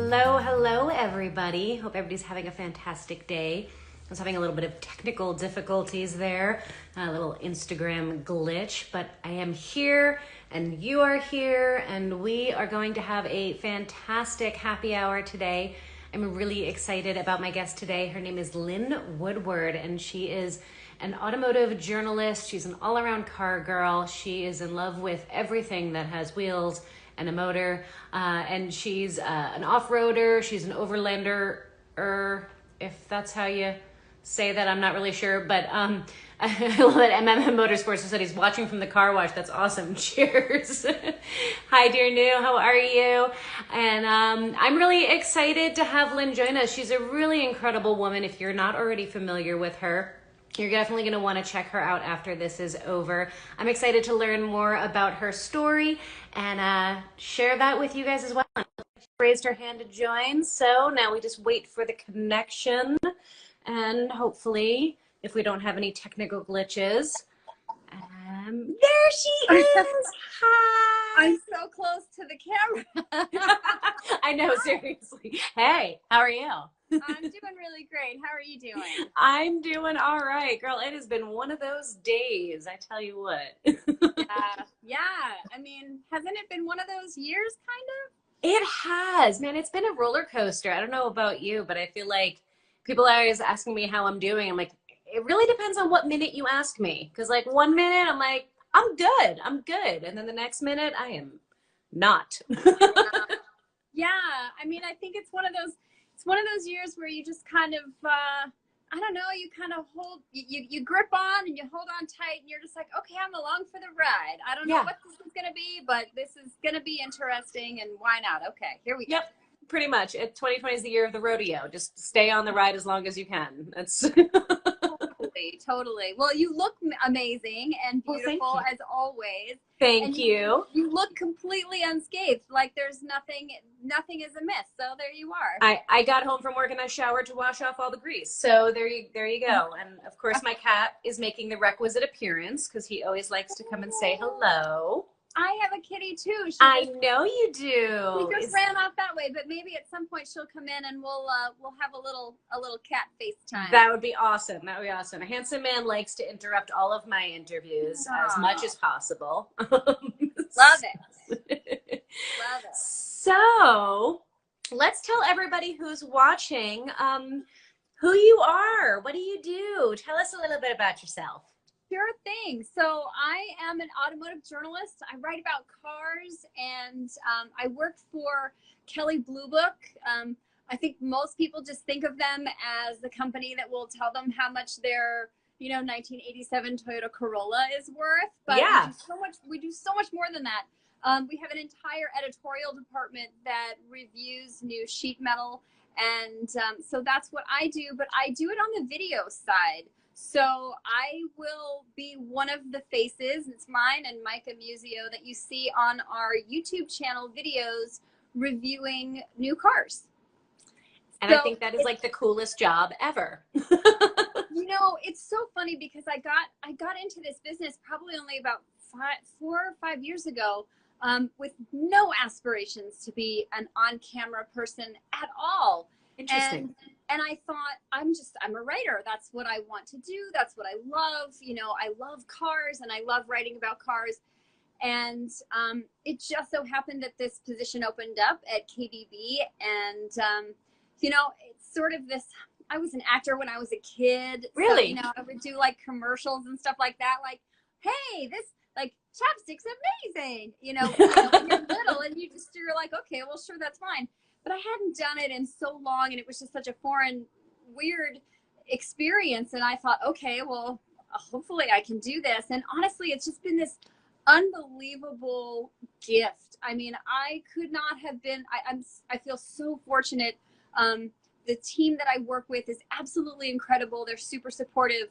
Hello, everybody. Hope everybody's having a fantastic day. I was having a little bit of technical difficulties there, a little Instagram glitch, but I am here and you are here and we are going to have a fantastic happy hour today. I'm really excited about my guest today. Her name is Lyn Woodward and she is an automotive journalist. She's an all-around car girl. She is in love with everything that has wheels and a motor, and she's an off-roader. She's an overlander, if that's how you say that. I'm not really sure, but I love that MM Motorsports said he's watching from the car wash. That's awesome. Cheers. Hi, dear New. How are you? And I'm really excited to have Lyn join us. She's a really incredible woman. If you're not already familiar with her, you're definitely going to want to check her out after this is over. I'm excited to learn more about her story and share that with you guys as well. She raised her hand to join, so now we just wait for the connection. And hopefully, if we don't have any technical glitches, there she is. Hi. I'm so close to the camera. I know, seriously. Hey, how are you? I'm doing really great. How are you doing? I'm doing all right, girl. It has been one of those days, I tell you what. Yeah. I mean, hasn't it been one of those years, kind of? It has, man. It's been a roller coaster. I don't know about you, but I feel like people are always asking me how I'm doing. I'm like, it really depends on what minute you ask me. Because like 1 minute, I'm like, I'm good. And then the next minute, I am not. Yeah. I mean, I think it's one of those years where you just kind of, I don't know, you kind of hold, you grip on and you hold on tight and you're just like, okay, I'm along for the ride. I don't know what this is going to be, but this is going to be interesting and why not? Okay, here we go. Yep, pretty much. 2020 is the year of the rodeo. Just stay on the ride as long as you can. That's Totally. Well, you look amazing and beautiful as always. Thank you. You look completely unscathed. Like there's nothing is amiss. So there you are. I got home from work and I showered to wash off all the grease. So there you go. And of course my cat is making the requisite appearance because he always likes to come and say hello. I have a kitty too. I know you do. She just ran off that way, but maybe at some point she'll come in and we'll have a little cat FaceTime. That would be awesome. That would be awesome. A handsome man likes to interrupt all of my interviews as much as possible. Love it. Love it. So let's tell everybody who's watching who you are. What do you do? Tell us a little bit about yourself. Sure thing. So I am an automotive journalist. I write about cars and I work for Kelley Blue Book. I think most people just think of them as the company that will tell them how much their 1987 Toyota Corolla is worth. But yeah, we do so much more than that. We have an entire editorial department that reviews new sheet metal. And so that's what I do, but I do it on the video side. So I will be one of the faces, it's mine and Micah Musio, that you see on our YouTube channel videos reviewing new cars. And I think that is like the coolest job ever. It's so funny because I got into this business probably only about 4 or 5 years ago with no aspirations to be an on-camera person at all. Interesting. And I thought, I'm a writer. That's what I want to do. That's what I love. I love cars and I love writing about cars. And it just so happened that this position opened up at KBB. And, it's sort of this, I was an actor when I was a kid. Really? So, I would do like commercials and stuff like that. Like, hey, this, like, chapstick's amazing. When you're little and you're like, okay, well, sure, that's fine. But I hadn't done it in so long, and it was just such a foreign, weird experience. And I thought, okay, well, hopefully I can do this. And honestly, it's just been this unbelievable gift. I mean, I could not have been. I feel so fortunate. The team that I work with is absolutely incredible. They're super supportive.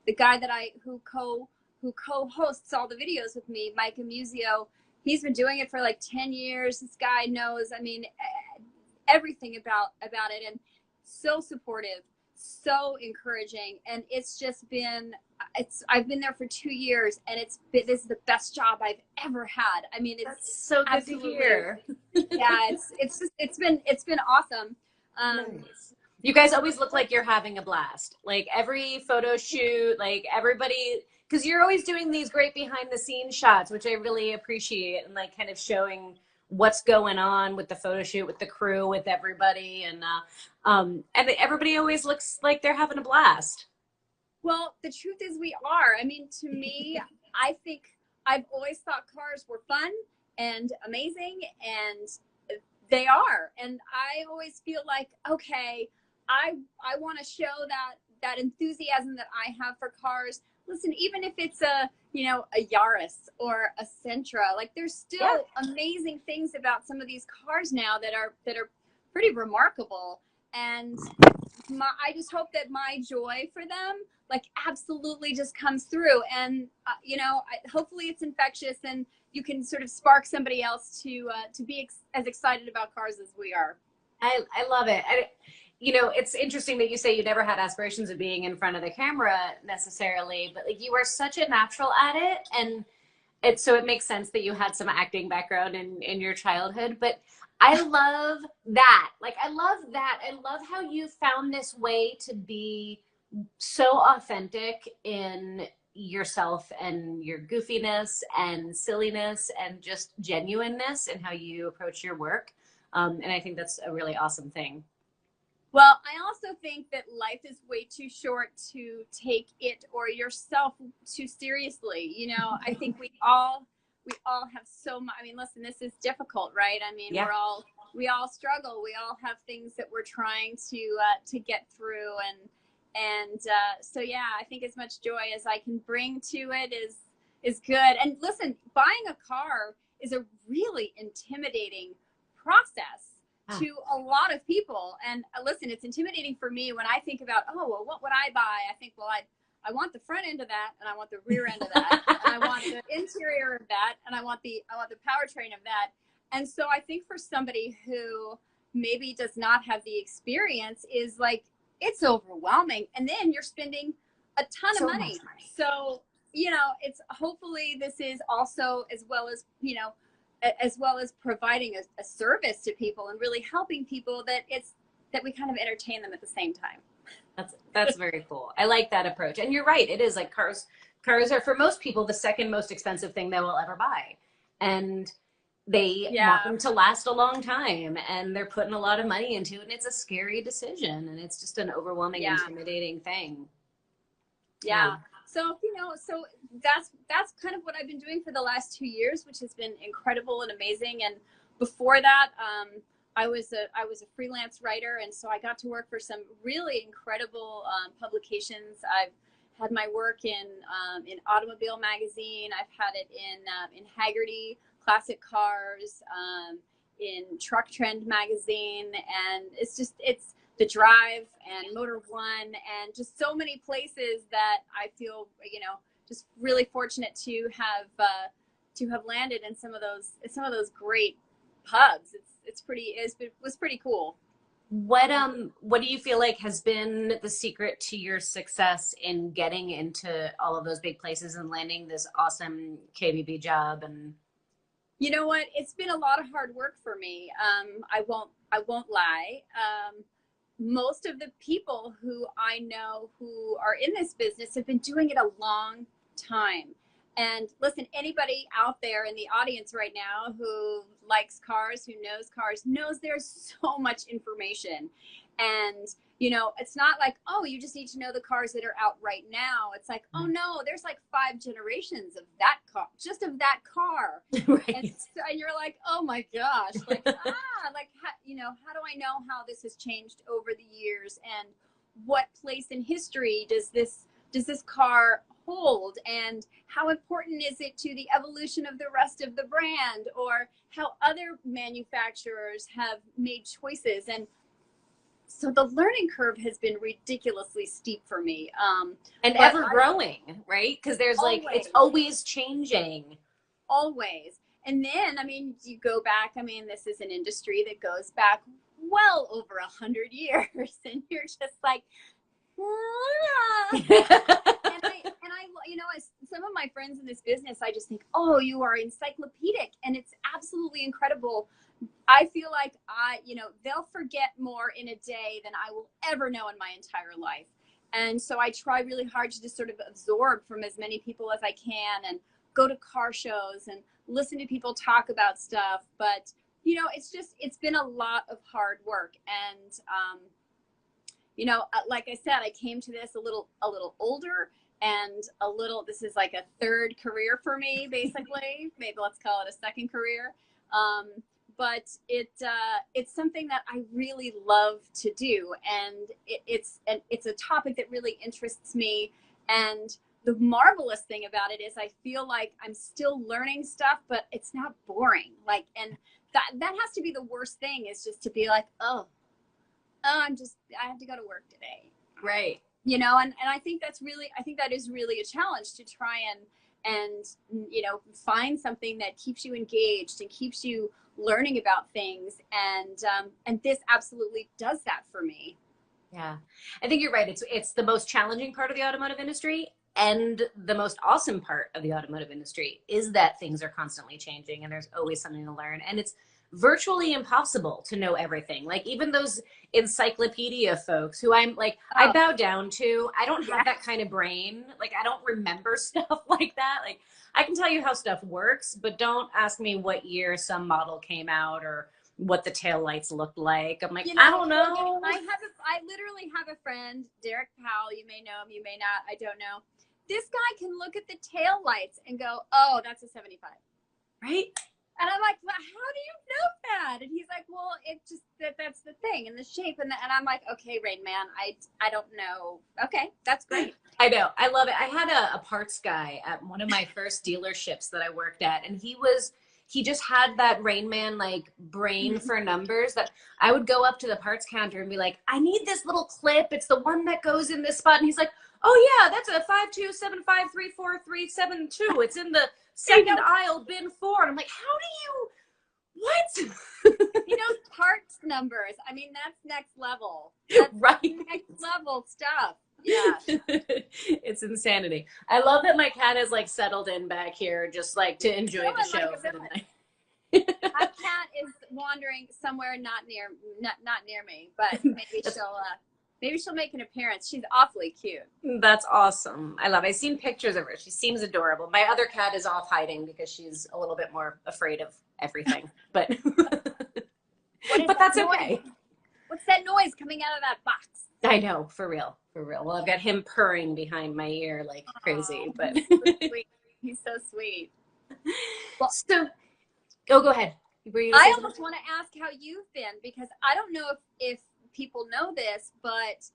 The guy who co-hosts all the videos with me, Micah Musio, he's been doing it for like 10 years. This guy knows, everything about it, and so supportive. so encouraging. And it's just been, I've been there for 2 years, and this is the best job I've ever had. I mean, That's so good to hear. Yeah, it's been awesome. Nice. You guys always look like you're having a blast. Like every photo shoot, like everybody, because you're always doing these great behind the scenes shots, which I really appreciate, and like kind of showing what's going on with the photo shoot, with the crew, with everybody, and everybody always looks like they're having a blast. Well, the truth is we are. I mean, to me, I think I've always thought cars were fun and amazing, and they are. And I always feel like, okay, I want to show that enthusiasm that I have for cars. Listen, even if it's a Yaris or a Sentra, like there's still amazing things about some of these cars now that are pretty remarkable. And I just hope that my joy for them like absolutely just comes through. And hopefully it's infectious, and you can sort of spark somebody else to be as excited about cars as we are. I love it. It's interesting that you say you never had aspirations of being in front of the camera necessarily, but like you are such a natural at it, and so it makes sense that you had some acting background in your childhood. But I love that. Like I love that. I love how you found this way to be so authentic in yourself and your goofiness and silliness and just genuineness in how you approach your work. And I think that's a really awesome thing. Well, I also think that life is way too short to take it or yourself too seriously. I think we all have so much. I mean, listen, this is difficult, right? I mean, we all struggle. We all have things that we're trying to get through, and so yeah, I think as much joy as I can bring to it is good. And listen, buying a car is a really intimidating process to a lot of people. And listen, it's intimidating for me when I think about, oh, well, what would I buy? I think, well, I want the front end of that, and I want the rear end of that, and I want the interior of that, and I want the powertrain of that. And so I think for somebody who maybe does not have the experience, is like, it's overwhelming. And then you're spending a ton of money. So, it's hopefully this is also as well as providing a service to people and really helping people, that we kind of entertain them at the same time. That's very cool. I like that approach. And you're right. It is like cars are for most people the second most expensive thing they will ever buy. And they want them to last a long time, and they're putting a lot of money into it, and it's a scary decision, and it's just an overwhelming, intimidating thing. Yeah. So, so that's kind of what I've been doing for the last 2 years, which has been incredible and amazing. And before that, I was a freelance writer, and so I got to work for some really incredible publications. I've had my work in Automobile magazine. I've had it in Haggerty Classic Cars, in Truck Trend magazine, and it's The Drive and Motor One, and just so many places that I feel just really fortunate to have landed in some of those great pubs. It was pretty cool. What do you feel like has been the secret to your success in getting into all of those big places and landing this awesome KBB job? And you know what? It's been a lot of hard work for me. I won't lie. Most of the people who I know who are in this business have been doing it a long time. And listen, anybody out there in the audience right now who likes cars, who knows there's so much information. And, it's not like, oh, you just need to know the cars that are out right now. It's like, oh no, there's like 5 generations of that car, just of that car. Right. And you're like, oh my gosh, like, how do I know how this has changed over the years, and what place in history does this car hold, and how important is it to the evolution of the rest of the brand, or how other manufacturers have made choices. And so the learning curve has been ridiculously steep for me. And ever growing, right? Because there's always, it's always changing. Always. And then, you go back, this is an industry that goes back well over 100 years, and you're just like, you know, as some of my friends in this business, I just think, oh, you are encyclopedic, and it's absolutely incredible. I feel like you know, they'll forget more in a day than I will ever know in my entire life. And so I try really hard to just sort of absorb from as many people as I can and go to car shows and listen to people talk about stuff. But, you know, it's been a lot of hard work. And, you know, like I said, I came to this a little older and this is like a third career for me, basically. Maybe let's call it a second career. But it's something that I really love to do, and it's a topic that really interests me. And the marvelous thing about it is I feel like I'm still learning stuff, but it's not boring. Like, and that has to be the worst thing, is just to be like, oh, I have to go to work today. Right. You know, and I think that is really a challenge to try and you know, find something that keeps you engaged and keeps you learning about things. And this absolutely does that for me. Yeah, I think you're right. It's the most challenging part of the automotive industry, and the most awesome part of the automotive industry is that things are constantly changing and there's always something to learn. And it's virtually impossible to know everything. Like, even those encyclopedia folks who I'm like, I bow down to, I don't have that kind of brain. Like, I don't remember stuff like that. Like, I can tell you how stuff works, but don't ask me what year some model came out or what the taillights looked like. I'm like, you know, I don't know. I literally have a friend, Derek Powell. You may know him, you may not. I don't know. This guy can look at the taillights and go, oh, that's a 75. Right? And I'm like, well, how do you know that? And he's like, well, it's just that's the thing, and the shape. And I'm like, okay, Rain Man, I don't know. Okay, that's great. I know. I love it. I had a parts guy at one of my first dealerships that I worked at, and he just had that Rain Man like brain for numbers, that I would go up to the parts counter and be like, I need this little clip. It's the one that goes in this spot. And he's like, oh yeah, that's a 527534372. It's in the second aisle, bin 4. And I'm like, how do you, what? He knows parts numbers. I mean, that's next level. That's right. Next level stuff. Yeah. It's insanity. I love that my cat is like settled in back here, just like to enjoy the show for the night. My cat is wandering somewhere not near me, but maybe she'll make an appearance. She's awfully cute. That's awesome. I love it. I've seen pictures of her. She seems adorable. My other cat is off hiding because she's a little bit more afraid of everything. But that's okay. What's that noise coming out of that box? I know, for real. Well, I've got him purring behind my ear like crazy, but he's so sweet. Well, so, go ahead. I almost want to ask how you've been, because I don't know if people know this, but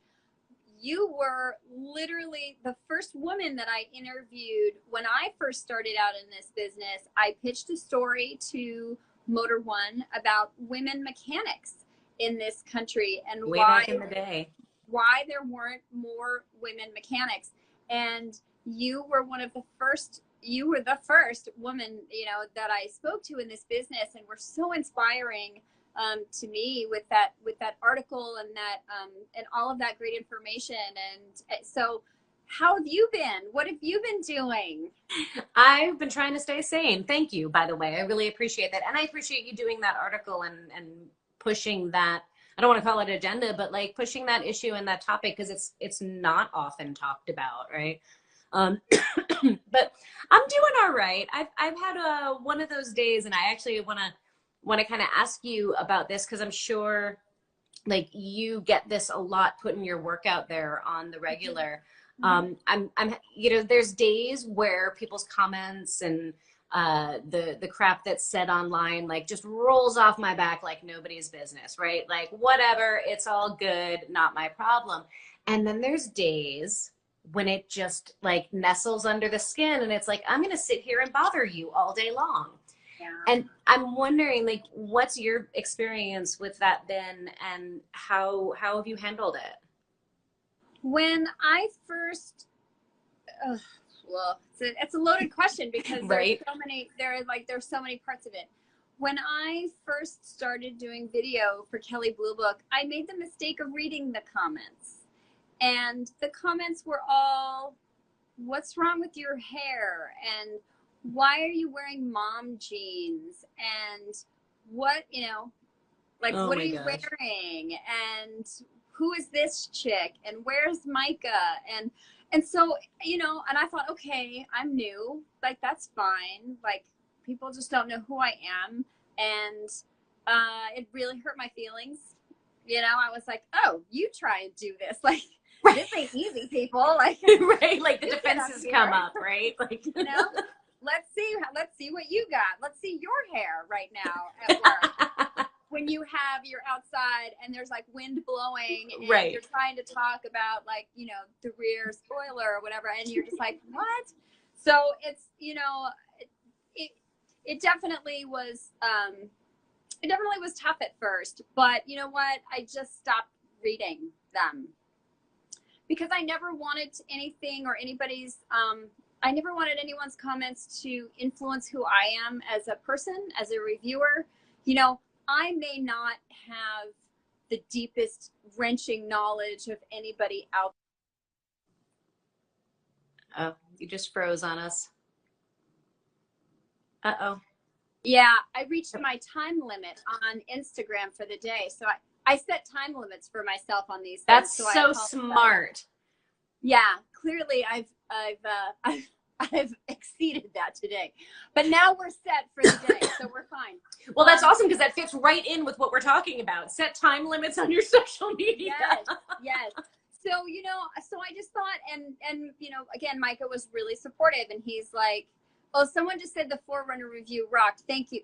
you were literally the first woman that I interviewed when I first started out in this business. I pitched a story to Motor One about women mechanics in this country and back in the day, why there weren't more women mechanics. And you were the first woman, you know, that I spoke to in this business, and were so inspiring to me with that article and that and all of that great information. And so how have you been? What have you been doing? I've been trying to stay sane. Thank you, by the way. I really appreciate that. And I appreciate you doing that article and pushing that, I don't want to call it agenda, but like pushing that issue and that topic, because it's not often talked about, right? But I'm doing all right. I've had one of those days, and I actually want to kind of ask you about this, because I'm sure like you get this a lot, putting your work out there on the regular. I'm you know, there's days where people's comments and the crap that's said online like just rolls off my back like nobody's business, right? Like, whatever, it's all good, not my problem. And then there's days when it just like nestles under the skin, and it's like, I'm gonna sit here and bother you all day long. Yeah. And I'm wondering, like, what's your experience with that been, and how have you handled it? When I first, well, it's a loaded question, because right? there's so many parts of it. When I first started doing video for Kelley Blue Book, I made the mistake of reading the comments. And the comments were all, what's wrong with your hair? And why are you wearing mom jeans? And what, like, Oh what my are you gosh. wearing? And who is this chick? And where's Micah? And so, and I thought, okay, I'm new. Like, that's fine. Like, people just don't know who I am. And it really hurt my feelings. I was like, oh, you try and do this. Like, this ain't easy, people. Like, Right, like the defenses come up, right? Like, let's see what you got. Let's see your hair right now at work. When you have, you're outside and there's like wind blowing and right. you're trying to talk about like, the rear spoiler or whatever. And you're just like, what? So it's, it definitely was, tough at first, but you know what? I just stopped reading them because I never wanted anything or anybody's, I never wanted anyone's comments to influence who I am as a person, as a reviewer. I may not have the deepest wrenching knowledge of anybody out there. Oh, you just froze on us. Uh-oh. Yeah, I reached my time limit on Instagram for the day. So I set time limits for myself on these things. That's so so smart. Yeah, clearly I've exceeded that today, but now we're set for the day, so we're fine. Well, that's awesome because that fits right in with what we're talking about. Set time limits on your social media. Yes. So, so I just thought, and again, Micah was really supportive, and he's like, oh, someone just said the Forerunner review rocked. Thank you,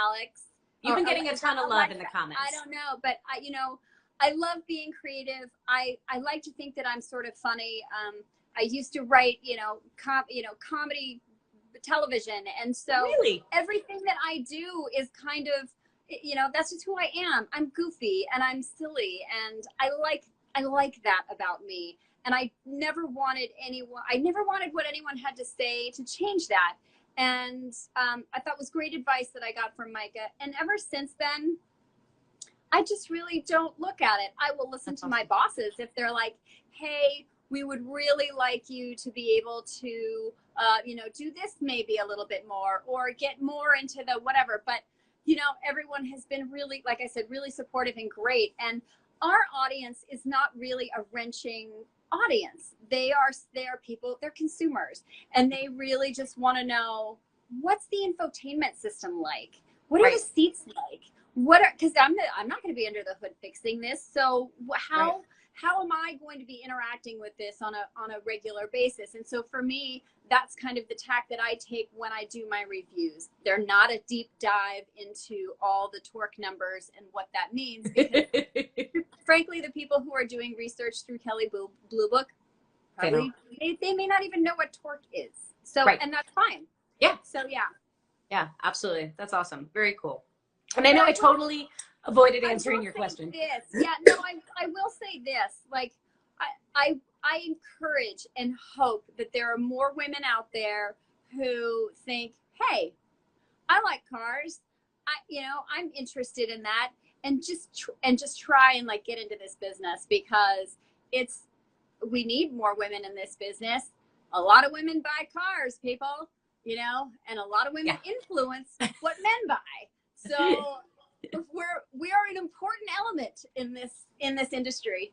Alex. You've been getting a ton of love in the comments. I don't know, but I love being creative. I like to think that I'm sort of funny. I used to write, comedy television. And so really? Everything that I do is kind of, that's just who I am. I'm goofy and I'm silly. And I like that about me. And I never wanted what anyone had to say to change that. And I thought it was great advice that I got from Micah. And ever since then, I just really don't look at it. I will listen to my bosses if they're like, hey, we would really like you to be able to, do this maybe a little bit more or get more into the whatever. But, everyone has been really, like I said, really supportive and great. And our audience is not really a wrenching audience. They are people, they're consumers. And they really just want to know, what's the infotainment system like? What are the seats like? Because I'm not going to be under the hood fixing this. So how am I going to be interacting with this on a regular basis? And so for me, that's kind of the tack that I take when I do my reviews. They're not a deep dive into all the torque numbers and what that means. Because frankly, the people who are doing research through Kelley Blue Book, probably they may not even know what torque is. So, and that's fine. Yeah. So, yeah. Yeah, absolutely. That's awesome. Very cool. And I know I totally avoided answering your question. I will say this. Like, I encourage and hope that there are more women out there who think, hey, I like cars. I'm interested in that, and just try and like get into this business because we need more women in this business. A lot of women buy cars, people, and a lot of women influence what men buy. So we are an important element in this industry.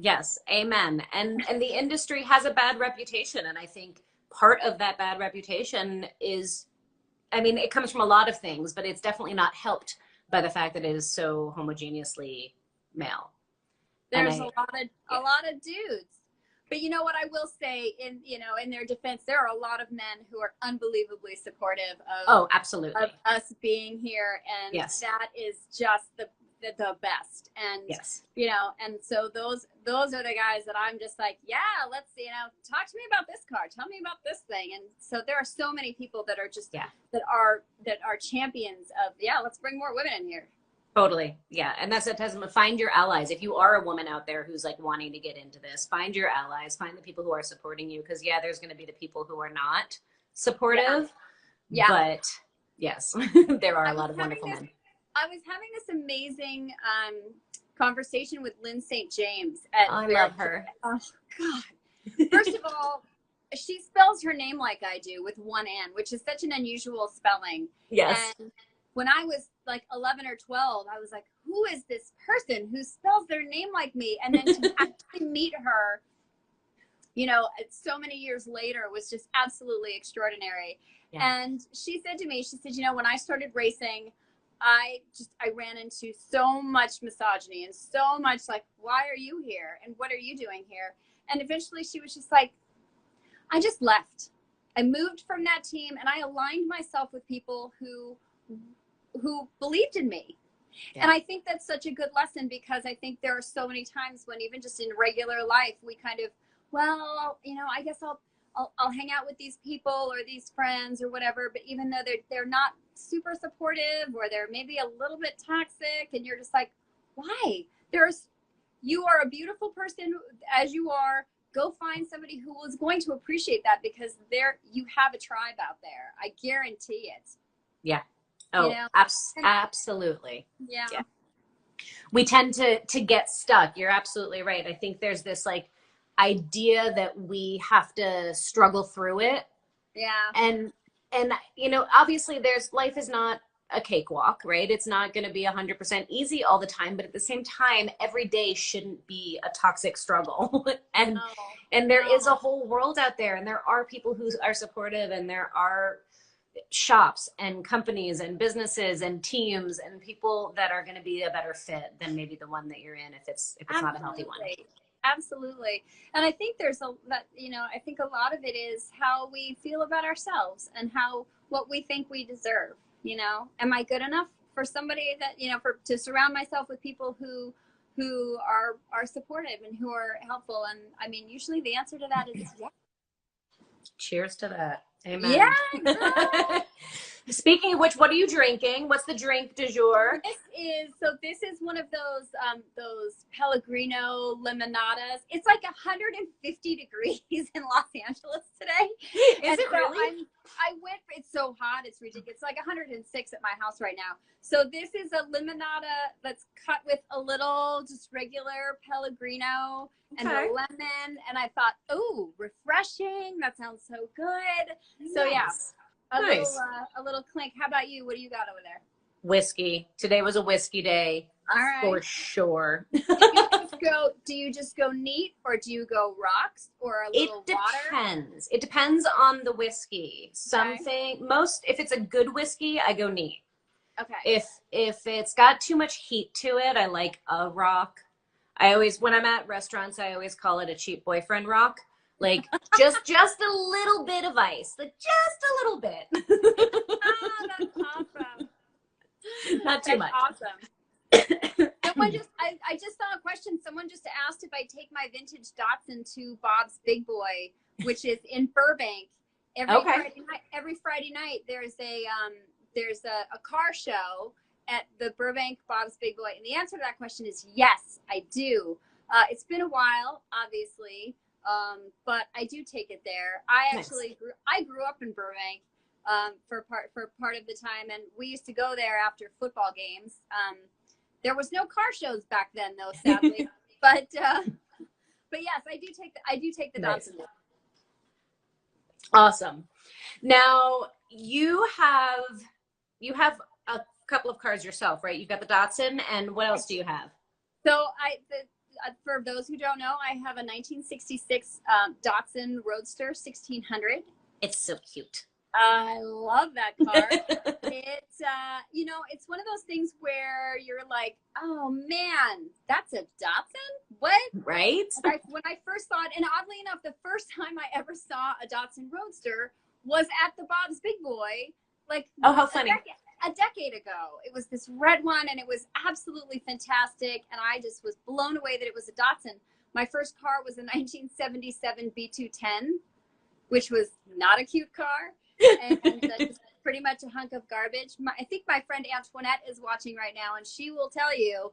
Yes, amen. And the industry has a bad reputation, and I think part of that bad reputation is, it comes from a lot of things, but it's definitely not helped by the fact that it is so homogeneously male. There's a lot of dudes. But you know what I will say in their defense, there are a lot of men who are unbelievably supportive of absolutely of us being here, and that is just the best. And and so those are the guys that I'm just like, let's talk to me about this car, tell me about this thing. And so there are so many people that are just that are champions of let's bring more women in here. Totally. Yeah. And that's a testament. Find your allies. If you are a woman out there who's like wanting to get into this, find your allies, find the people who are supporting you. Cause there's going to be the people who are not supportive, but yes, there are a lot of wonderful men. I was having this amazing conversation with Lyn St. James at I love her. Oh God. First of all, she spells her name like I do with one N, which is such an unusual spelling. Yes. And when I was like 11 or 12, I was like, who is this person who spells their name like me? And then to actually meet her, you know, so many years later was just absolutely extraordinary. Yeah. And she said to me, she said, you know, when I started racing, I ran into so much misogyny and so much like, why are you here? And what are you doing here? And eventually she was just like, I just left. I moved from that team and I aligned myself with people who believed in me. Yeah. And I think that's such a good lesson, because I think there are so many times when even just in regular life, we kind of, well, you know, I guess I'll hang out with these people or these friends or whatever, but even though they're not super supportive or they're maybe a little bit toxic, and you're just like, why? You are a beautiful person as you are. Go find somebody who is going to appreciate that, because you have a tribe out there. I guarantee it. Yeah. Oh, you know? Absolutely. Yeah. We tend to get stuck. You're absolutely right. I think there's this like idea that we have to struggle through it. Yeah. And you know, obviously life is not a cakewalk, right? It's not going to be 100% easy all the time, but at the same time, every day shouldn't be a toxic struggle. And there is a whole world out there, and there are people who are supportive, and there are shops and companies and businesses and teams and people that are going to be a better fit than maybe the one that you're in if it's not a healthy one. Absolutely. And I think I think a lot of it is how we feel about ourselves and what we think we deserve. You know, am I good enough for somebody that, you know, to surround myself with people who are supportive and who are helpful? And I mean, usually the answer to that is yes. Cheers to that. Amen. Yeah. Speaking of which, what are you drinking? What's the drink du jour? This is one of those Pellegrino limonadas. It's like 150 degrees in Los Angeles today. Is it really? It's so hot, it's ridiculous. It's like 106 at my house right now. So this is a limonada that's cut with a little just regular Pellegrino and a lemon. And I thought, oh, refreshing. That sounds so good. Nice. So yeah. A little clink. How about you? What do you got over there? Whiskey. Today was a whiskey day. All right. For sure. Do you just go neat, or do you go rocks, or a little water? It depends. It depends on the whiskey. If it's a good whiskey, I go neat. Okay. If it's got too much heat to it, I like a rock. When I'm at restaurants, I always call it a cheap boyfriend rock. Like just a little bit of ice, like just a little bit. Oh, that's awesome. Not too much. Awesome. I just saw a question. Someone just asked if I take my vintage Datsun to Bob's Big Boy, which is in Burbank. Every Friday night there's a car show at the Burbank Bob's Big Boy, and the answer to that question is yes, I do. It's been a while, obviously. But I do take it there. I grew up in Burbank for part of the time, and we used to go there after football games. There was no car shows back then, though, sadly. but yes, I do take the Datsun. Awesome. Now you have a couple of cars yourself, right? You've got the Datsun, and what else do you have? So for those who don't know, I have a 1966 Datsun Roadster 1600. It's so cute. I love that car. It's one of those things where you're like, oh man, that's a Datsun? What? Right? When I first saw it, and oddly enough, the first time I ever saw a Datsun Roadster was at the Bob's Big Boy. Oh, how funny. A decade ago. It was this red one, and it was absolutely fantastic, and I just was blown away that it was a Datsun. My first car was a 1977 B210, which was not a cute car, and just pretty much a hunk of garbage. I think my friend Antoinette is watching right now, and she will tell you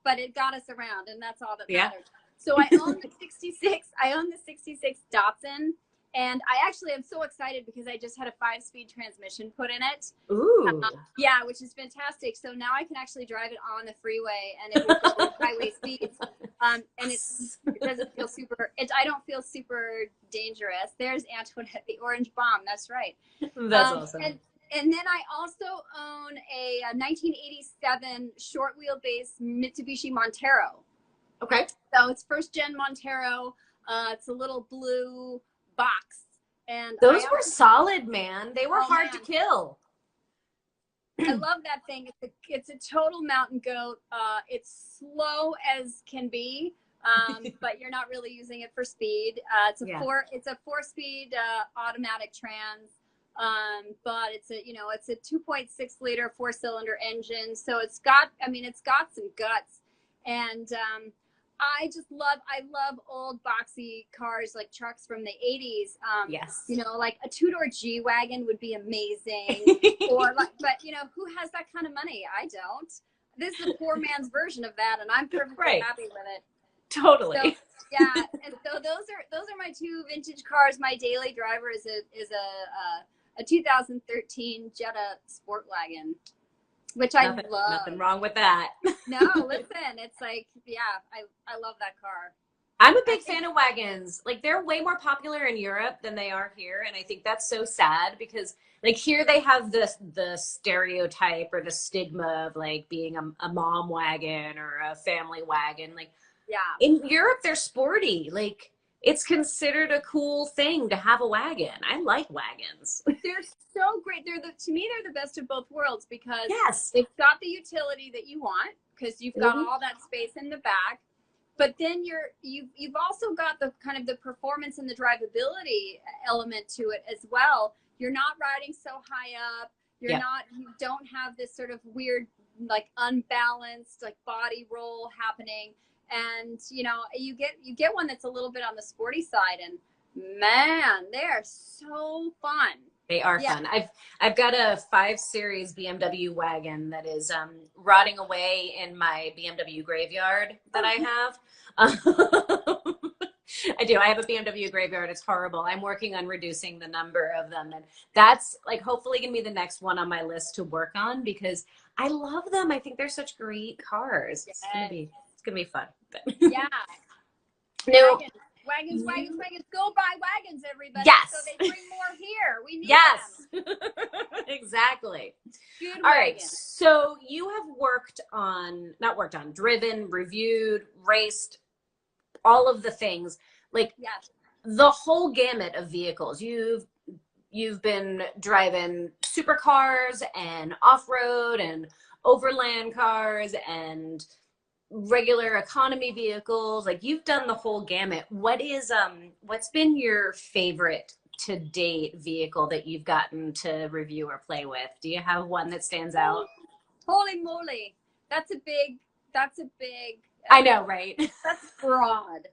but it got us around, and that's all that matters. So I own the 66 Datsun, And I actually am so excited because I just had a 5-speed transmission put in it. Ooh. Yeah, which is fantastic. So now I can actually drive it on the freeway and it will go at highway speeds. And it doesn't feel super, I don't feel super dangerous. There's Antoinette, the orange bomb. That's right. That's awesome. And then I also own a 1987 short wheelbase Mitsubishi Montero. Okay. So it's first gen Montero. It's a little blue box. And those were solid, man. They were hard to kill. I love that thing. It's a total mountain goat. It's slow as can be, but you're not really using it for speed. It's a 4-speed automatic trans, but it's a 2.6 liter 4-cylinder engine. So it's got some guts, and I love old boxy cars, like trucks from the 80s. Yes. Like a 2-door G-Wagon would be amazing. But who has that kind of money? I don't. This is a poor man's version of that, and I'm perfectly happy with it. Totally. So, yeah. And so those are my 2 vintage cars. My daily driver is a 2013 Jetta Sport Wagon, which I love. Nothing wrong with that. No, listen, it's like, I love that car. I'm a big fan of wagons. Like, they're way more popular in Europe than they are here, and I think that's so sad because, like, here they have the stereotype or the stigma of like being a mom wagon or a family wagon. Like, in Europe they're sporty. Like, it's considered a cool thing to have a wagon. I like wagons. They're so great. To me, they're the best of both worlds because they've got the utility that you want because you've got all that space in the back, but then you've also got the kind of the performance and the drivability element to it as well. You're not riding so high up. You don't have this sort of weird, like, unbalanced, like, body roll happening. And you get one that's a little bit on the sporty side, and man, they're so fun. They are fun. I've got a 5 Series BMW wagon that is rotting away in my BMW graveyard that I have. I do. I have a BMW graveyard. It's horrible. I'm working on reducing the number of them, and that's like hopefully gonna be the next one on my list to work on because I love them. I think they're such great cars. It's gonna be fun. Yeah. No. Wagons. Go buy wagons, everybody. Yes. So they bring more here. We need them. Exactly. Good All right. So you have driven, reviewed, raced, all of the things. Like the whole gamut of vehicles. You've been driving supercars and off-road and overland cars and regular economy vehicles. Like, you've done the whole gamut. What's been your favorite to date vehicle that you've gotten to review or play with? Do you have one that stands out? Holy moly, that's a big I know, right? That's broad.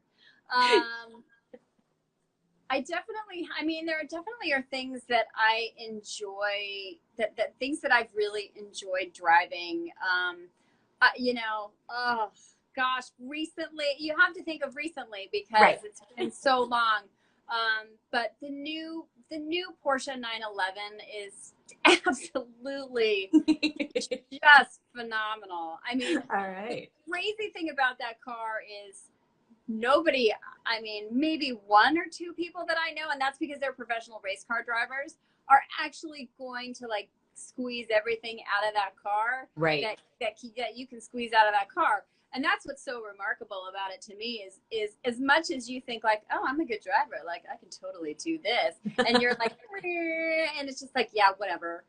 There definitely are things that I enjoy, that things that I've really enjoyed driving. Recently, you have to think of recently because it's been so long. But the new Porsche 911 is absolutely just phenomenal. I mean, the crazy thing about that car is maybe 1 or 2 people that I know, and that's because they're professional race car drivers, are actually going to like squeeze everything out of that car that you can squeeze out of that car. And that's what's so remarkable about it to me is as much as you think like, oh, I'm a good driver, like I can totally do this, and you're like, and it's just like, yeah, whatever,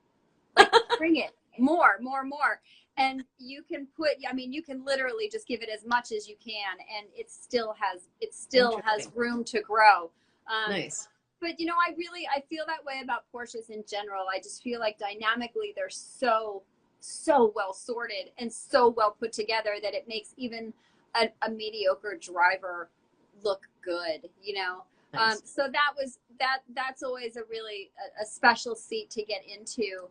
like bring it more, and you can you can literally just give it as much as you can, and it still has room to grow. Nice. But I feel that way about Porsches in general. I just feel like dynamically they're so well sorted and so well put together that it makes even a mediocre driver look good, Nice. So that's always a really a special seat to get into.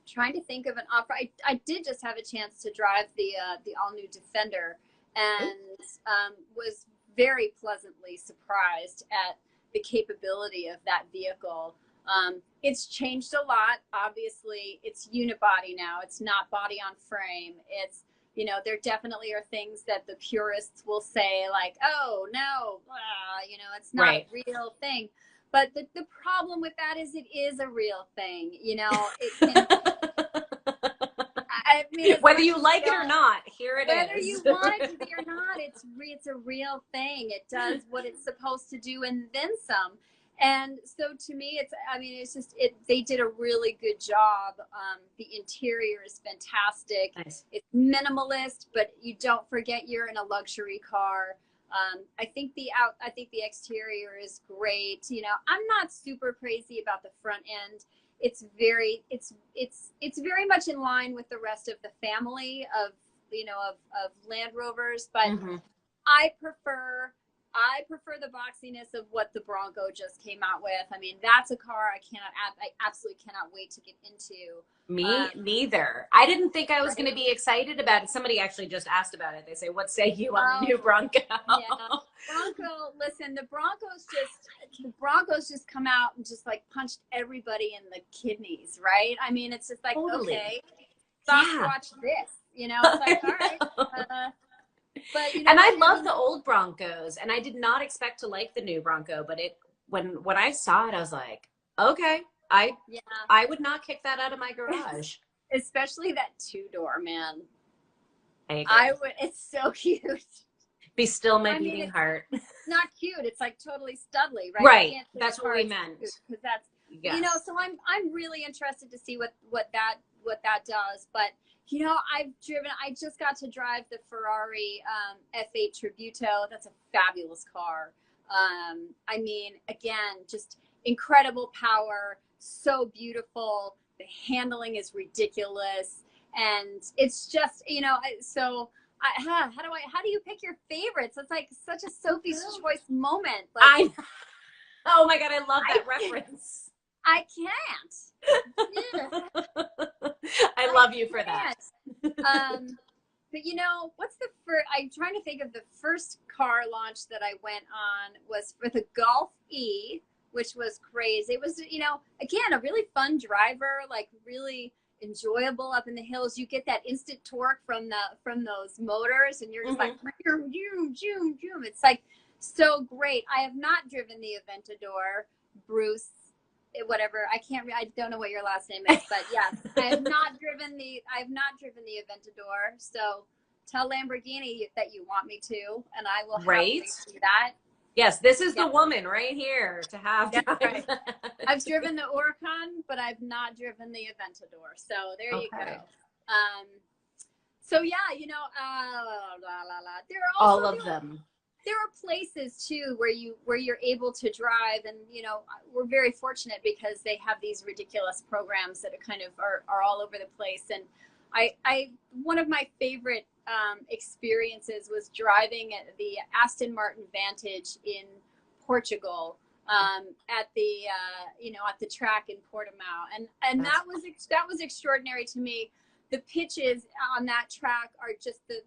Trying to think of an offer. I did just have a chance to drive the all new Defender, and was very pleasantly surprised at the capability of that vehicle. It's changed a lot. Obviously, it's unibody now. It's not body on frame. It's, you know, there definitely are things that the purists will say like, oh, no, you know, it's not a real thing. But the problem with that is it is a real thing. You know, it can, I mean, whether you like it or not, here it is. Whether you want it to be or not, it's a real thing. It does what it's supposed to do and then some. And so to me, it's just, they did a really good job. The interior is fantastic. Nice. It's minimalist, but you don't forget you're in a luxury car. I think the exterior is great. You know, I'm not super crazy about the front end. It's very much in line with the rest of the family of, you know, of Land Rovers, but I prefer the boxiness of what the Bronco just came out with. I mean, that's a car I absolutely cannot wait to get into. Me neither. I didn't think I was going to be excited about it. Somebody actually just asked about it. They say, what say you on the new Bronco? Yeah. Bronco, listen, the Broncos just come out and just like punched everybody in the kidneys, right? I mean, it's just like, okay, watch this, you know, it's like, all right. But, you know, and I love the old Broncos, and I did not expect to like the new Bronco, but when I saw it, I was like, okay, I would not kick that out of my garage. Especially that 2-door, man. I would. It's so cute. Be still my beating heart. It's not cute. It's like totally studly, right? Right. That's what we meant. Because that's, you know, so I'm really interested to see what that does. But, you know, I just got to drive the Ferrari F8 Tributo. That's a fabulous car. I mean, again, just incredible power, so beautiful. The handling is ridiculous. And it's just, you know, so how do you pick your favorites? It's like such a Sophie's Choice moment. Like, oh my God, I love that reference. I can't. I love you for that. But you know, I'm trying to think of the first car launch that I went on was for the Golf E, which was crazy. It was, you know, again, a really fun driver, like really enjoyable up in the hills. You get that instant torque from those motors, and you're just like, zoom, zoom, zoom. It's like so great. I have not driven the Aventador, Bruce, whatever. I don't know what your last name is, but yes, I have not driven the Aventador. So tell Lamborghini that you want me to, and I will happily do that. Yes, this is the woman right here to have. Right. I've driven the Oricon, but I've not driven the Aventador. So there you go. So yeah, you know, there are also, all of them. There are places too where you're able to drive, and you know, we're very fortunate because they have these ridiculous programs that are all over the place. And I one of my favorite experiences was driving at the Aston Martin Vantage in Portugal, at the track in Portimao, and that was extraordinary to me. The pitches on that track are just the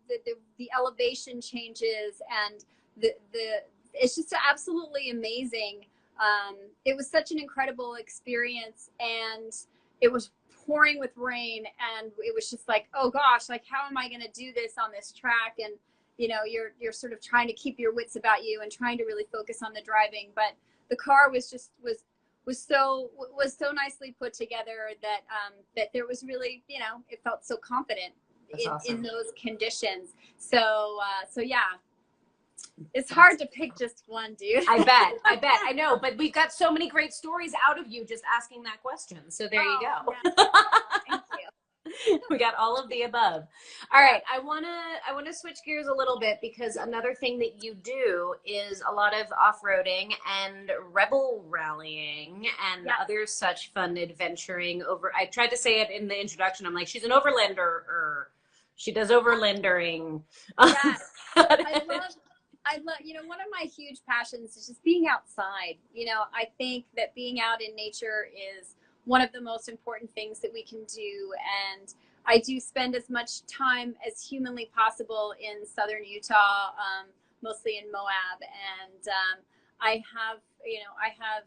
elevation changes, and it's just absolutely amazing. It was such an incredible experience, and it was pouring with rain, and it was just like, oh gosh, like how am I going to do this on this track? And you know, you're sort of trying to keep your wits about you and trying to really focus on the driving, but the car was so nicely put together that that there was really, you know, it felt so confident in those conditions. So yeah, it's hard to pick just one, dude. I bet. I know, but we've got so many great stories out of you just asking that question. So there you go. Yeah. Thank you. We got all of the above. All right. I want to switch gears a little bit, because another thing that you do is a lot of off-roading and rebel rallying and other such fun adventuring over. I tried to say it in the introduction. I'm like, she's an overlander. She does overlandering. Yes. I love, you know, one of my huge passions is just being outside. You know, I think that being out in nature is one of the most important things that we can do. And I do spend as much time as humanly possible in southern Utah, mostly in Moab. And I have I have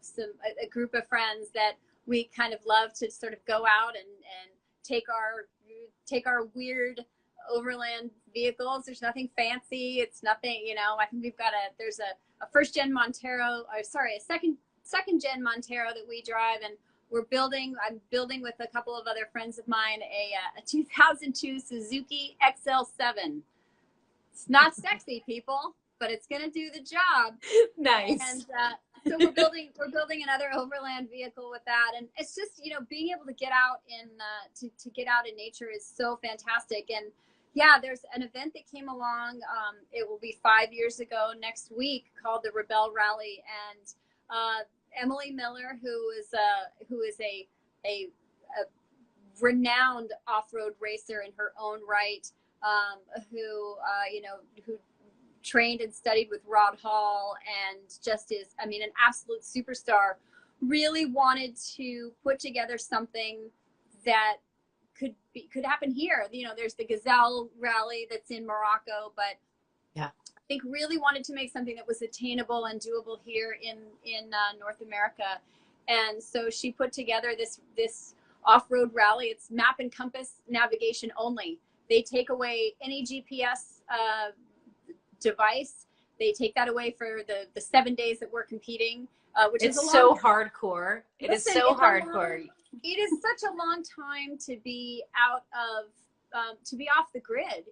a group of friends that we kind of love to sort of go out and take our weird overland vehicles. There's nothing fancy. It's nothing, I think there's a first gen Montero, or sorry, a second gen Montero that we drive, and I'm building with a couple of other friends of mine a 2002 Suzuki XL7. It's not sexy, people, but it's going to do the job. Nice. And so we're building another overland vehicle with that, and it's just being able to get out to get out in nature is so fantastic. And yeah, there's an event that came along. It will be 5 years ago next week, called the Rebelle Rally, and Emily Miller, who is a renowned off-road racer in her own right, who trained and studied with Rod Hall, and just is, an absolute superstar, really wanted to put together something that could happen here. There's the Gazelle Rally that's in Morocco, but yeah, I think really wanted to make something that was attainable and doable here in North America. And so she put together this off-road rally. It's map and compass navigation only. They take away any GPS device. They take that away for the 7 days that we're competing, which is so hardcore. It is so hardcore. It is such a long time to be out of, to be off the grid,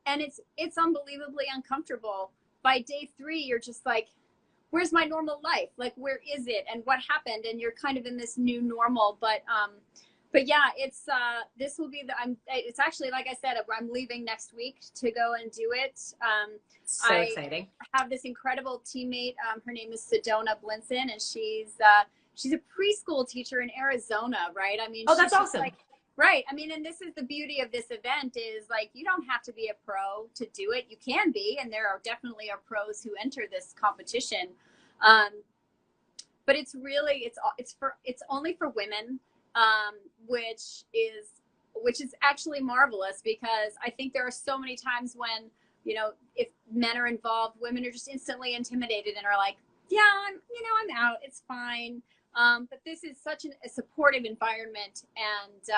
and it's unbelievably uncomfortable. By day 3, you're just like, where's my normal life? Like, where is it? And what happened? And you're kind of in this new normal. But yeah, it's this will be it's actually, like I said, I'm leaving next week to go and do it. So exciting. I have this incredible teammate. Her name is Sedona Blinson, and she's a preschool teacher in Arizona, right? Oh, that's awesome. Right. And this is the beauty of this event, is like, you don't have to be a pro to do it. You can be, and there are definitely pros who enter this competition. But it's really, it's only for women, which is actually marvelous, because I think there are so many times when, if men are involved, women are just instantly intimidated and are like, yeah, I'm out. It's fine. But this is such a supportive environment, and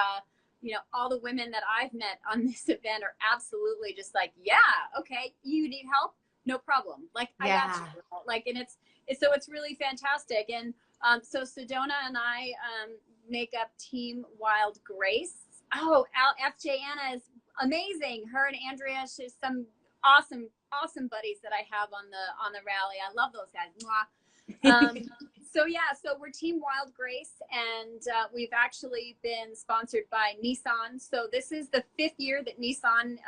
all the women that I've met on this event are absolutely just like, yeah, okay, you need help, no problem. Like, I got you. Like, and it's really fantastic. And so Sedona and I make up Team Wild Grace. Oh, FJ Anna is amazing. Her and Andrea, she's some awesome buddies that I have on the rally. I love those guys. Mwah. So we're Team Wild Grace, and we've actually been sponsored by Nissan. So this is the 5th year that Nissan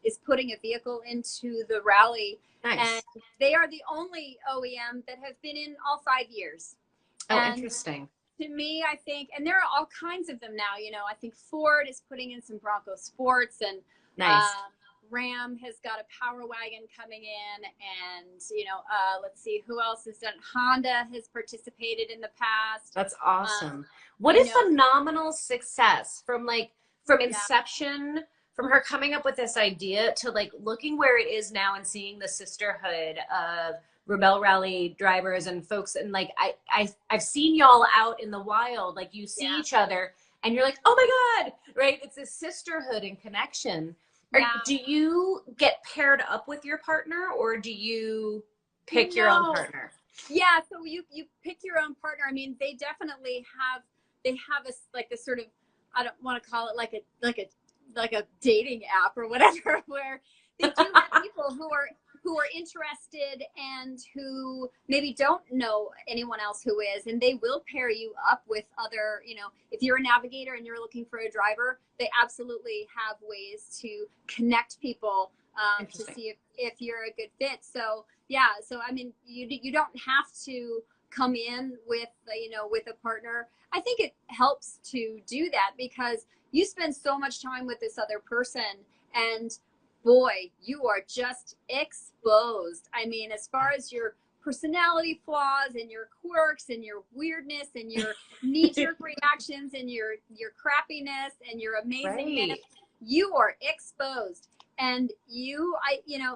is putting a vehicle into the rally. Nice. And they are the only OEM that have been in all 5 years. Oh, and interesting. To me, I think, and there are all kinds of them now. I think Ford is putting in some Bronco Sports, and nice. Ram has got a Power Wagon coming in, and let's see who else has done. Honda has participated in the past. That's awesome. What a phenomenal success from inception, from her coming up with this idea to like looking where it is now and seeing the sisterhood of Rebelle Rally drivers and folks. And like I've seen y'all out in the wild, like you see each other and you're like, oh my God, right? It's this sisterhood and connection. Do you get paired up with your partner, or do you pick your own partner? Yeah, so you pick your own partner. They definitely have this sort of, I don't want to call it like a dating app or whatever, where they do have people who are interested and who maybe don't know anyone else who is, and they will pair you up with other, if you're a navigator and you're looking for a driver, they absolutely have ways to connect people to see if you're a good fit. So yeah, you don't have to come in with with a partner. I think it helps to do that, because you spend so much time with this other person, and boy, you are just exposed. As far as your personality flaws and your quirks and your weirdness and your knee-jerk reactions and your crappiness and your amazingness, right. You are exposed. And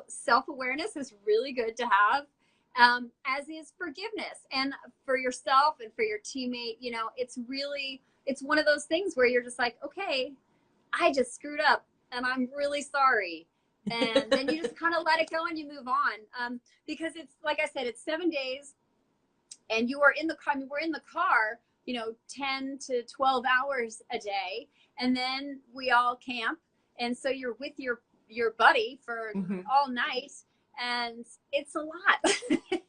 self-awareness is really good to have. as is forgiveness, and for yourself and for your teammate. You know, it's one of those things where you're just like, okay, I just screwed up and I'm really sorry. And then you just kind of let it go and you move on. Because it's, like I said, it's 7 days and you are in the car. I mean, we're in the car, you know, 10 to 12 hours a day. And then we all camp. And so you're with your buddy for all night. And it's a lot.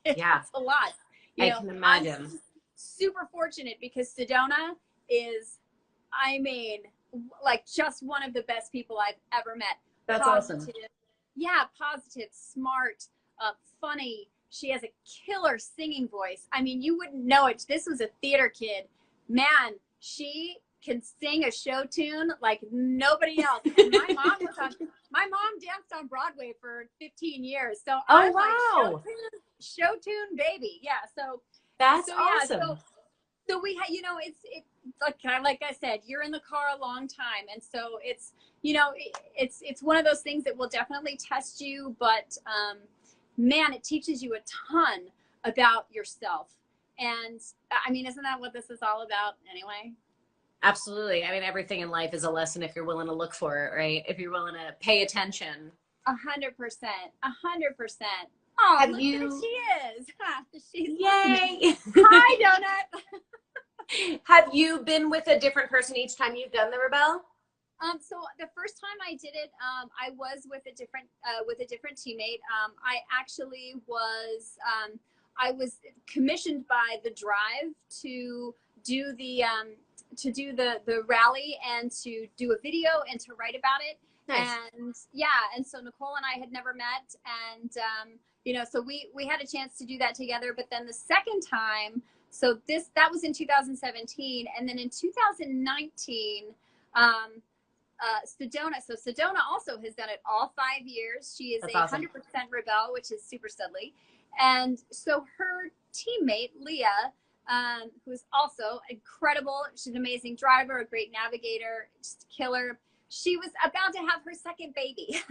Yeah. It's a lot. I can imagine. I'm super fortunate because Sedona is, I mean, like just one of the best people I've ever met. That's positive, awesome. Yeah, positive, smart, funny. She has a killer singing voice. I mean, you wouldn't know it. This was a theater kid. Man, she can sing a show tune like nobody else. And my mom danced on Broadway for 15 years. So I'm wow. Like, show tune baby. Yeah. So that's awesome. Yeah, so we had, you know, it's like I said, you're in the car a long time. And so it's, you know, it's one of those things that will definitely test you, but man, it teaches you a ton about yourself. And I mean, isn't that what this is all about anyway? Absolutely. I mean, everything in life is a lesson if you're willing to look for it, right? If you're willing to pay attention. 100%. 100%. Oh, Have look you... who she is. She's Yay. Hi, Donut. Have you been with a different person each time you've done the Rebelle? So the first time I did it, I was with a different teammate. I actually was, I was commissioned by the Drive to do the rally and to do a video and to write about it. Nice. And yeah, and so Nicole and I had never met, and you know, so we had a chance to do that together. But then the second time, so that was in 2017, and then in 2019, Sedona. So Sedona also has done it all 5 years. She is awesome. 100% Rebelle, which is super studly. And so her teammate, Leah, who's also incredible. She's an amazing driver, a great navigator, just killer. She was about to have her second baby.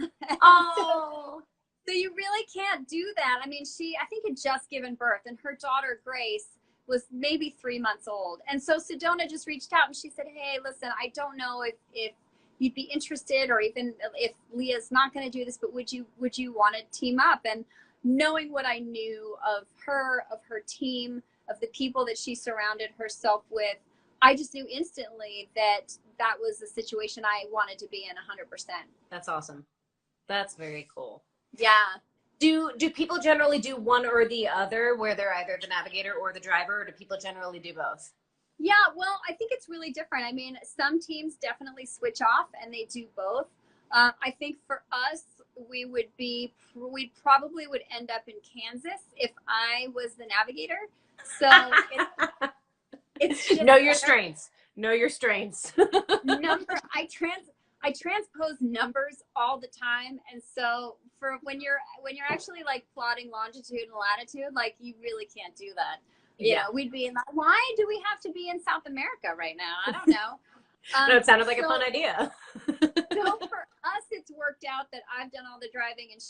Oh. So you really can't do that. I mean, I think had just given birth, and her daughter, Grace, was maybe 3 months old. And so Sedona just reached out and she said, hey, listen, I don't know if you'd be interested, or even if Leah's not going to do this, but would you want to team up? And knowing what I knew of her team, of the people that she surrounded herself with, I just knew instantly that that was a situation I wanted to be in 100%. That's awesome. That's very cool. Yeah. Do people generally do one or the other, where they're either the navigator or the driver, or do people generally do both? Yeah, well, I think it's really different. I mean, some teams definitely switch off and they do both. I think for us, we probably would end up in Kansas if I was the navigator. So it's just know your strengths. Know your strengths. I transpose numbers all the time, and so for when you're actually like plotting longitude and latitude, like you really can't do that. You know, we'd be in like, why do we have to be in South America right now? I don't know. No, it sounded like a fun idea. So for us, it's worked out that I've done all the driving and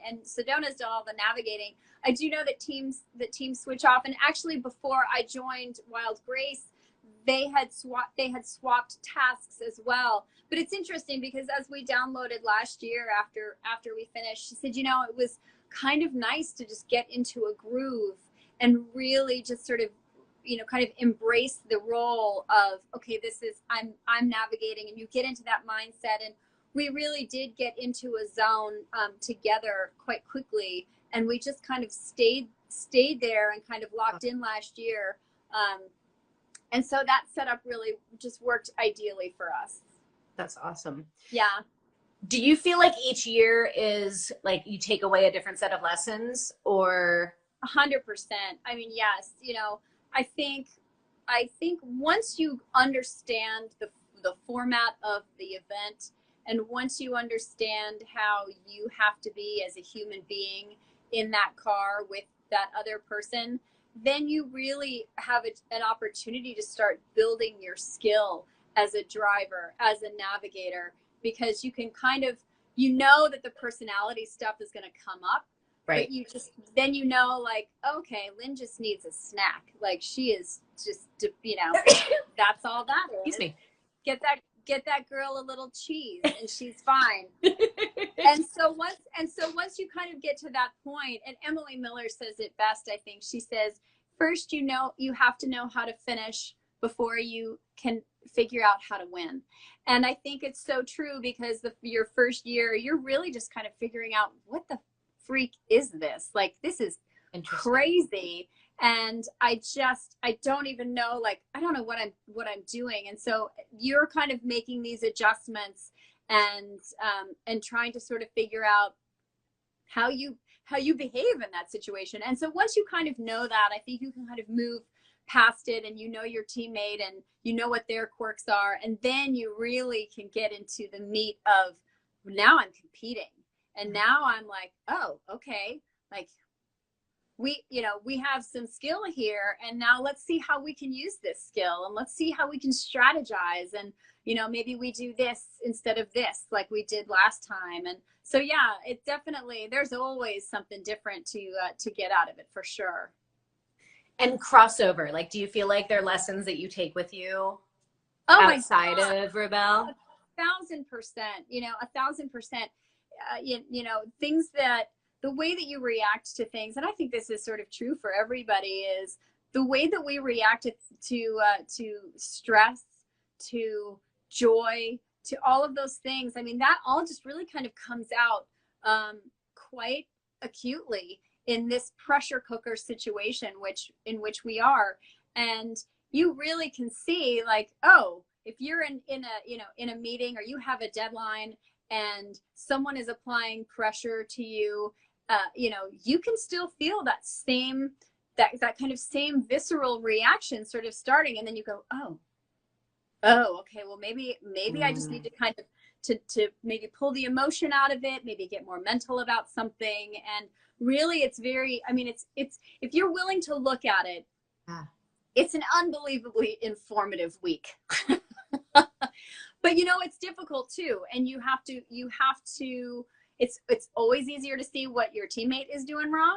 and Sedona's done all the navigating. I do know that teams switch off, and actually before I joined Wild Grace, they had swapped tasks as well. But it's interesting because as we downloaded last year after we finished, she said, you know, it was kind of nice to just get into a groove and really just sort of, you know, kind of embrace the role of, okay, this is, I'm navigating, and you get into that mindset. And we really did get into a zone together quite quickly. And we just kind of stayed there and kind of locked in last year. And so that setup really just worked ideally for us. That's awesome. Yeah. Do you feel like each year is like you take away a different set of lessons, or? 100%. I mean, yes, you know, I think once you understand the format of the event, and once you understand how you have to be as a human being in that car with that other person, then you really have an opportunity to start building your skill as a driver, as a navigator, because you can kind of, you know, that the personality stuff is going to come up, Right. But you just, then you know, like, okay, Lyn just needs a snack. Like, she is just, you know, that's all that is. Excuse me. Get that girl a little cheese and she's fine. and so once you kind of get to that point, and Emily Miller says it best, I think. She says, first, you have to know how to finish before you can figure out how to win. And I think it's so true, because your first year, you're really just kind of figuring out, what the freak is this? Like, this is crazy. And I don't even know, like, I don't know what I'm doing. And so you're kind of making these adjustments and trying to sort of figure out how you behave in that situation. And so once you kind of know that, I think you can kind of move past it, and you know your teammate and you know what their quirks are. And then you really can get into the meat of, now I'm competing. And now I'm like, oh, okay. Like, we have some skill here, and now let's see how we can use this skill, and let's see how we can strategize, and maybe we do this instead of this, like we did last time. And so yeah, it definitely, there's always something different to get out of it, for sure. And crossover, like, do you feel like there are lessons that you take with you outside of Rebelle? 1,000%, 1,000%. Things that, the way that you react to things, and I think this is sort of true for everybody, is the way that we react to stress, to joy, to all of those things. I mean, that all just really kind of comes out quite acutely in this pressure cooker situation, in which we are. And you really can see, like, oh, if you're in a meeting, or you have a deadline and someone is applying pressure to you, you can still feel that kind of same visceral reaction sort of starting. And then you go, oh, okay, well, maybe I just need to kind of to maybe pull the emotion out of it, maybe get more mental about something. And really, it's very, I mean, it's if you're willing to look at it, it's an unbelievably informative week. But it's difficult too, and you have to it's always easier to see what your teammate is doing wrong.